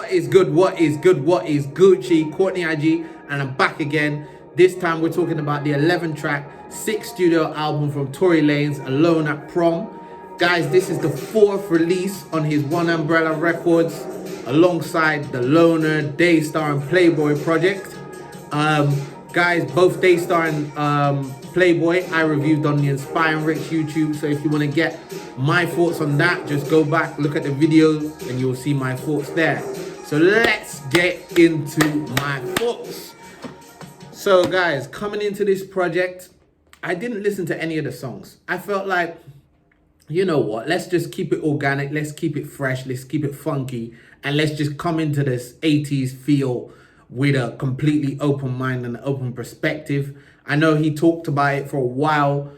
What is good? What is good? What is Gucci? Courtney IG, and I'm back again. This time we're talking about the 11-track 6 studio album from Tory Lanez Alone at Prom. Guys, this is the 4th release on his One Umbrella Records alongside the Loner, Daystar and Playboy project. Guys, both Daystar and Playboy I reviewed on the Inspiring Rich YouTube, so if you want to get my thoughts on that, just go back, look at the videos, and you'll see my thoughts there. So let's get into my thoughts. So guys, coming into this project, I didn't listen to any of the songs. I felt like, you know what, let's just keep it organic, let's keep it fresh, let's keep it funky, and let's just come into this 80s feel with a completely open mind and an open perspective. I know he talked about it for a while,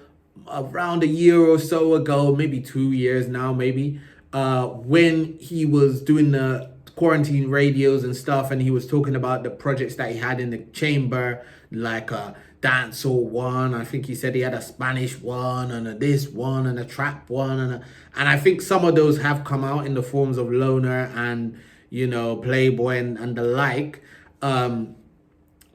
around a year or so ago, maybe 2 years now, maybe, when he was doing the quarantine radios and stuff, and he was talking about the projects that he had in the chamber, like a dancehall one. I think he said he had a Spanish one and a this one and a trap one, and I think some of those have come out in the forms of Loner and, you know, Playboy and the like.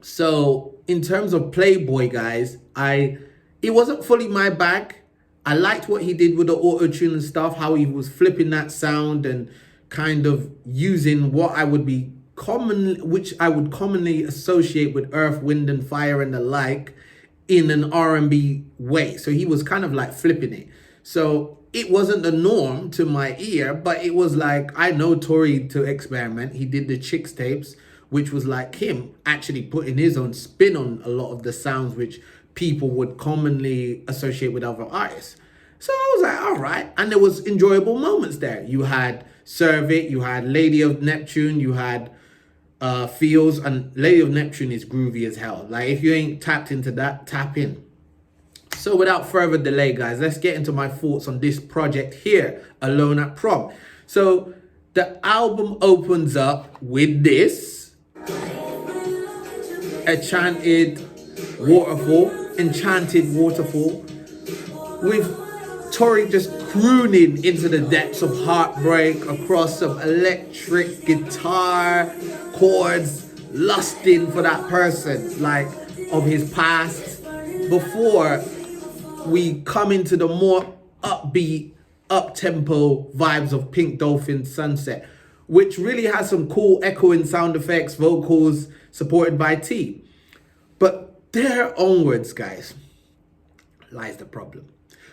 So in terms of Playboy, guys, it wasn't fully my bag. I liked what he did with the auto-tune and stuff, how he was flipping that sound and kind of using what I would commonly associate with Earth, Wind and Fire and the like in an R&B way. So he was kind of like flipping it. So it wasn't the norm to my ear, but it was like, I know Tory to experiment. He did the Chicks tapes, which was like him actually putting his own spin on a lot of the sounds which people would commonly associate with other artists. So I was like, all right. And there was enjoyable moments there. You had Serve It, you had Lady of Neptune, you had Feels, and Lady of Neptune is groovy as hell. Like, if you ain't tapped into that, tap in. So without further delay, guys, let's get into my thoughts on this project here, Alone at Prom. So the album opens up with this enchanted waterfall with Tory just crooning into the depths of heartbreak across some electric guitar chords, lusting for that person, like, of his past, before we come into the more upbeat, up-tempo vibes of Pink Dolphin Sunset, which really has some cool echoing sound effects, vocals supported by T. But there onwards, guys, lies the problem.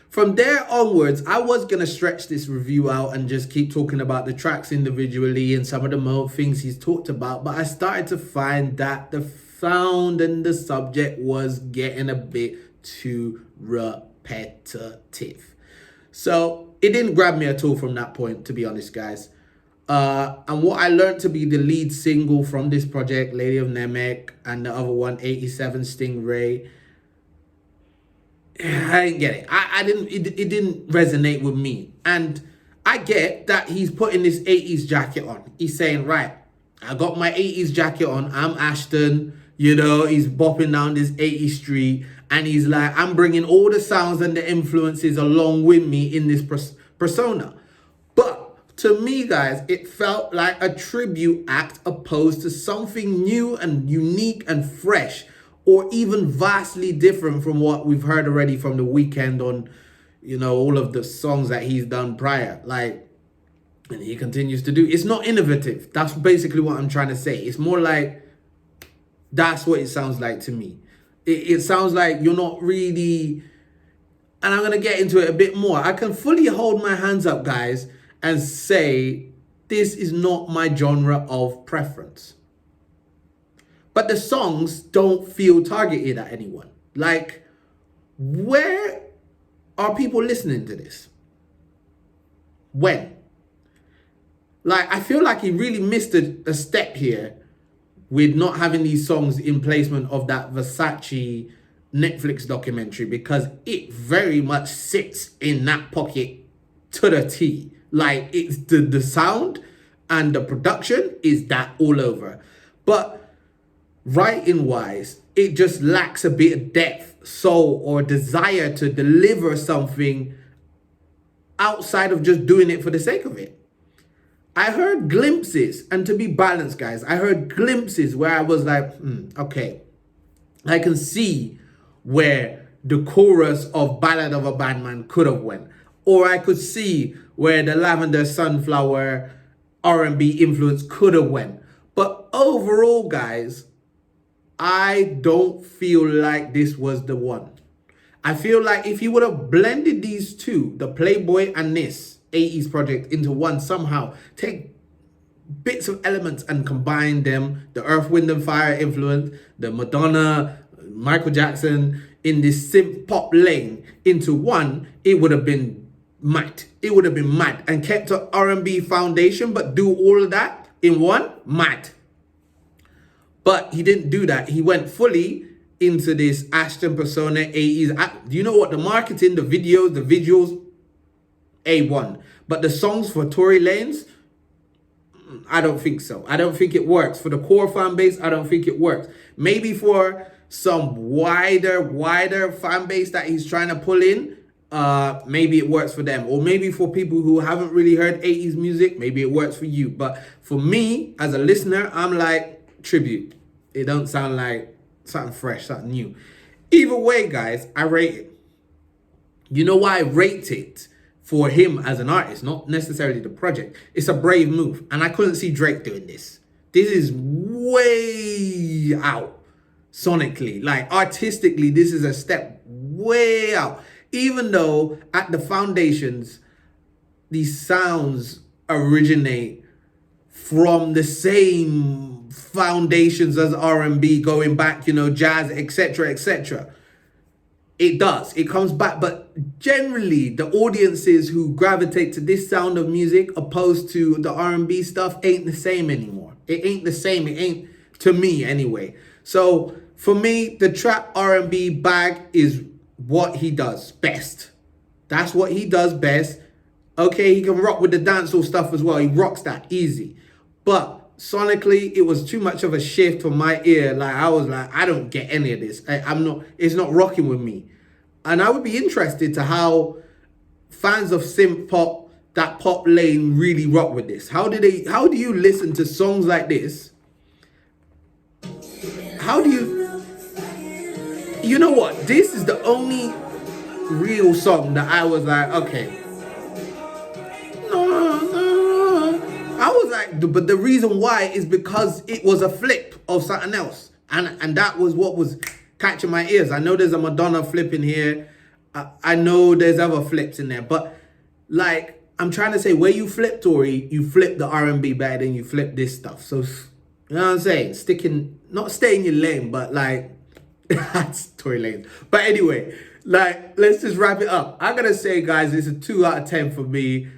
From there onwards, I was going to stretch this review out and just keep talking about the tracks individually and some of the more things he's talked about, but I started to find that the sound and the subject was getting a bit too repetitive. So it didn't grab me at all from that point, to be honest, guys. And what I learned to be the lead single from this project, Lady of Namek, and the other one, 87 Stingray, I didn't get it. It didn't resonate with me. And I get that he's putting this 80s jacket on. He's saying, right, I got my 80s jacket on. I'm Ashton. You know, he's bopping down this 80s street. And he's like, I'm bringing all the sounds and the influences along with me in this persona. But to me, guys, it felt like a tribute act opposed to something new and unique and fresh, or even vastly different from what we've heard already from The Weeknd on, you know, all of the songs that he's done prior. Like, and he continues to do. It's not innovative. That's basically what I'm trying to say. It's more like, that's what it sounds like to me. It sounds like you're not really, and I'm going to get into it a bit more. I can fully hold my hands up, guys, and say, this is not my genre of preference. But the songs don't feel targeted at anyone. Like, where are people listening to this? When? Like, I feel like he really missed a step here with not having these songs in placement of that Versace Netflix documentary, because it very much sits in that pocket to the T. Like, it's the sound and the production is that all over. But writing wise, it just lacks a bit of depth, soul, or desire to deliver something outside of just doing it for the sake of it. I heard glimpses, and to be balanced, guys, I heard glimpses where I was like, okay, I can see where the chorus of Ballad of a Badman could have went. Or I could see where the Lavender Sunflower R&B influence could have went. But overall, guys, I don't feel like this was the one. I feel like if you would have blended these two, the Playboy and this 80s project, into one somehow, take bits of elements and combine them, the Earth, Wind and Fire influence, the Madonna, Michael Jackson in this synth pop lane into one, it would have been mad. It would have been mad. And kept an R&B foundation, but do all of that in one, mad. But he didn't do that. He went fully into this Ashton persona 80s. Do you know what? The marketing, the videos, the visuals, A1. But the songs for Tory Lanez, I don't think so. I don't think it works. For the core fan base, I don't think it works. Maybe for some wider fan base that he's trying to pull in, maybe it works for them. Or maybe for people who haven't really heard 80s music, maybe it works for you. But for me, as a listener, I'm like, tribute. It don't sound like something fresh, something new. Either way, guys, I rate it. You know why I rate it? For him as an artist, not necessarily the project. It's a brave move. And I couldn't see Drake doing this. This is way out sonically. Like artistically, this is a step way out. Even though at the foundations, these sounds originate from the same foundations as R&B, going back, you know, jazz, etc., etc. It does. It comes back. But generally, the audiences who gravitate to this sound of music opposed to the R&B stuff ain't the same anymore. It ain't the same. It ain't, to me anyway. So for me, the trap R&B bag is what he does best. That's what he does best. Okay, he can rock with the dancehall stuff as well. He rocks that easy. But sonically, it was too much of a shift for my ear. Like, I was like, I don't get any of this. It's not rocking with me. And I would be interested to how fans of synth pop, that pop lane, really rock with this. How do you listen to songs like this? How do you know what? This is the only real song that I was like, okay. I was like, but the reason why is because it was a flip of something else. And that was what was catching my ears. I know there's a Madonna flip in here. I know there's other flips in there. But like, I'm trying to say, where you flip Tory, you flip the R&B bag, then you flip this stuff. So, you know what I'm saying? Not stay in your lane, but like, that's Tory Lanez. But anyway, like, let's just wrap it up. I gotta say, guys, it's a 2 out of 10 for me.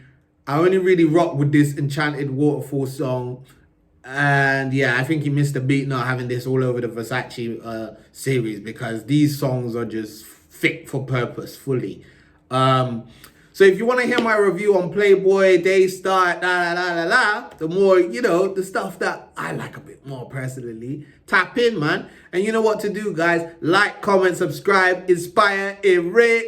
I only really rock with this Enchanted Waterfall song. And yeah, I think he missed the beat not having this all over the Versace series, because these songs are just fit for purpose fully. So if you want to hear my review on Playboy, Daystar, the more, you know, the stuff that I like a bit more personally, tap in, man. And you know what to do, guys. Like, comment, subscribe, inspire, enrich.